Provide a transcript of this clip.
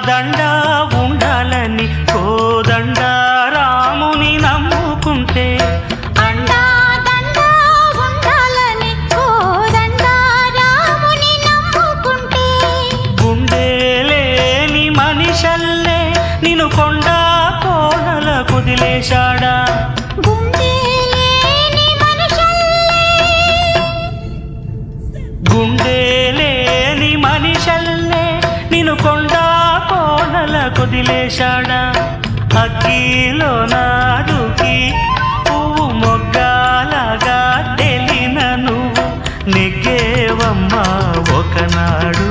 దండా ఉండాలని కోదండ రాముని నమ్ముకుంటే అండా దండా ఉండాలని కోదండ రాముని నమ్ముకుంటే గుండె లేని మనిషల్లే నిన్ను కొండ కోనల కుదిలేశాడా గుండె లేని మనిషల్లే నిన్ను కొండ కోనల కుదిలేశాడా అగ్గిలో నాదుకి పువ్వు మొగ్గాలగా తెలిన నువ్వు నెగ్గేవమ్మా ఒకనాడు